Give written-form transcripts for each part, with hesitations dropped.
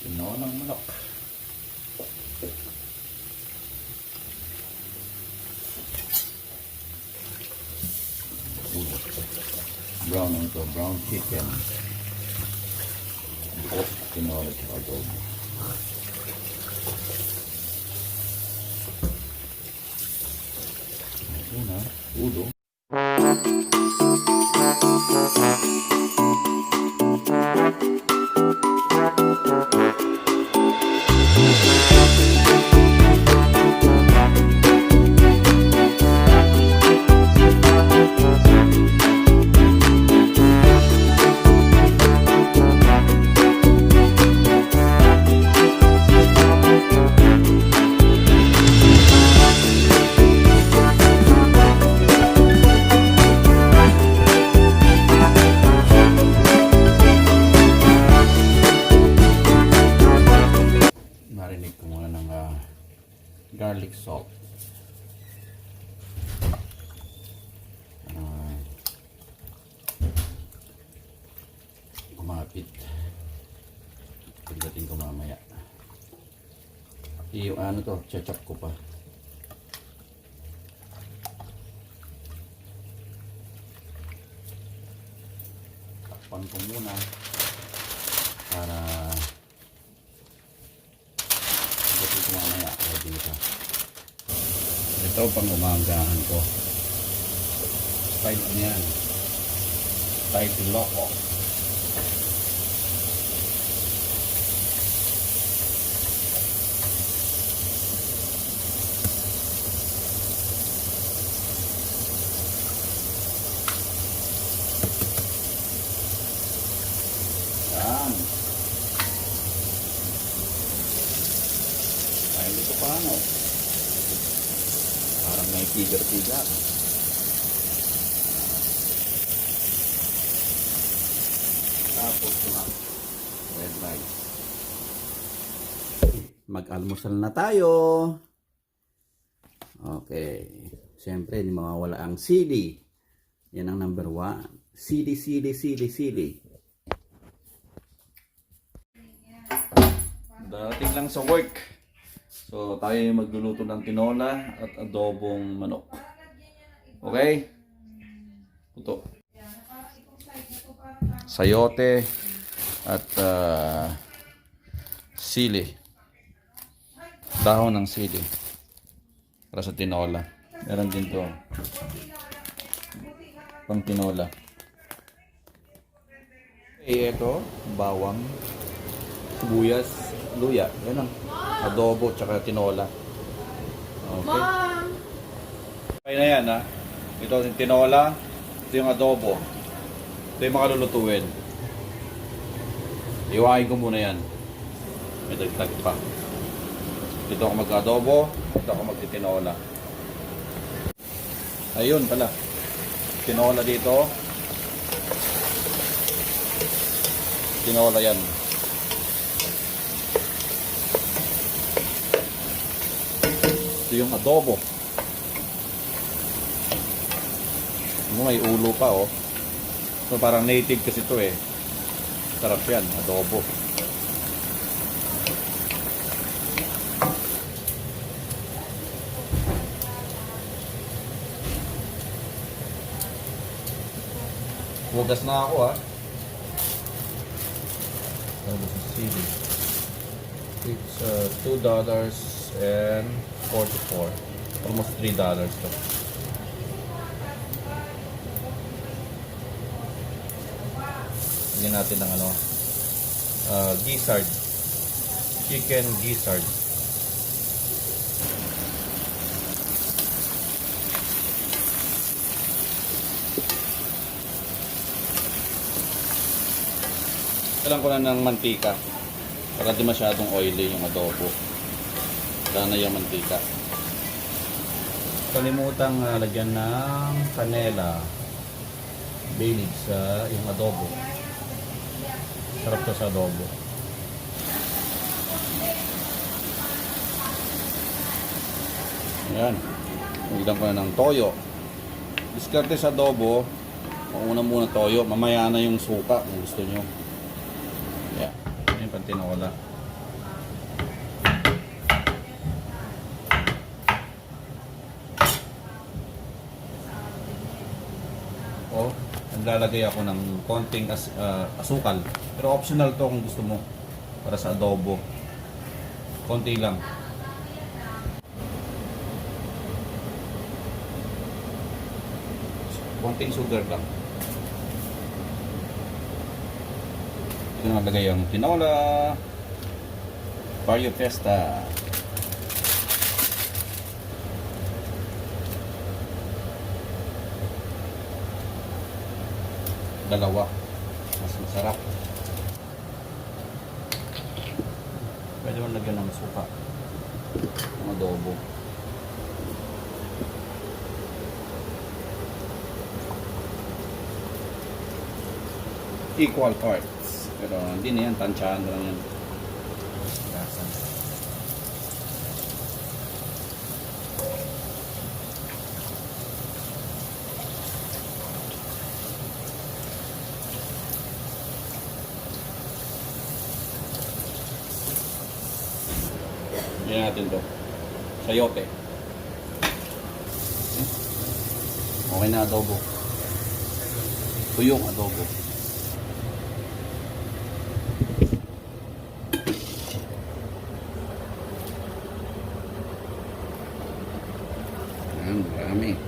Tinolang manok. Brown ano to, brown chicken. Tinola at adobo. Una, udo. Marinig ko muna ng garlic salt. Kumapit. Pagdating ko mamaya. Yung ano to, chachap ko pa. Takpan ko muna para pagdating ko mamaya. Ready ito. Ito pang umagahan ko. Style ano yan? Style loko. Ito paano? Parang may tigar-tigar. Tapos red rice. Mag-almusal na tayo. Okay. Siyempre, hindi mawawala ang sili. Yan ang number 1. Sili. Dating lang sa work. So, tayo magluluto ng tinola at adobong manok. Okay? Ito. Sayote at sili. Dahon ng sili. Para sa tinola. Meron din to. Pang tinola. Ito, bawang, sibuyas, luya. Yan ang adobo tsaka tinola. Okay. Okay na yan ha. Ito yung tinola. Ito yung adobo. Ito yung mga lulutuin. Iwain ko muna yan. May dagdag pa. Dito ako mag-adobo. Dito ako mag-tinola. Ayun pala. Tinola dito. Tinola yan. Ito yung adobo. May ulo pa oh. So parang native kasi ito eh. Sarap yan, adobo. Hugas na ako ah. Adobo sa sili. It's $2.44. Almost $3 to. Bigyan natin ng ano, gizzard. Chicken gizzard. Kailangan ko na ng mantika para di masyadong oily yung adobo. Wala na yung mantika. Kalimutang lagyan ng kanela, bay leaves sa yung adobo. Sarap to sa adobo. Ayan. Lagyan ko na ng toyo. Diskarte sa adobo. Una muna toyo. Mamaya na yung suka kung gusto nyo. Ayan. Ayan yung pantinola. naglalagay ako ng konting asukal. Pero optional to kung gusto mo. Para sa adobo. Konti lang. Konting sugar lang. Ito na lagay ang tinola. Barrio Fiesta. Dalawa. Mas masarap. Pwede mo lagyan ng suka. Ng adobo. Equal parts. Pero hindi na yan. Tansyahan lang yan. Gasan. Yan natin to. Sayote. Okay na adobo. Tuyong adobo. Ayan, marami.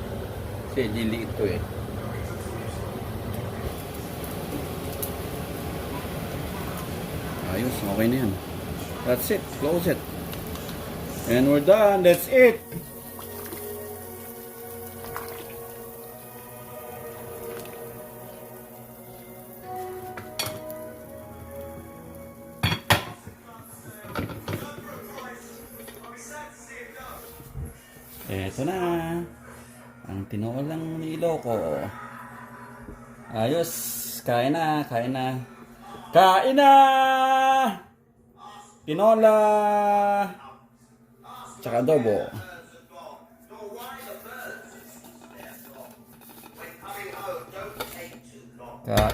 Kasi diliit to eh. Ayos, okay na yan. That's it. Close it. And we're done. That's it. Eto na. Ang tinolang niloko. Ayos. Kain na. Kain na. Kain na! Tinola! Tsaka adobo. Ka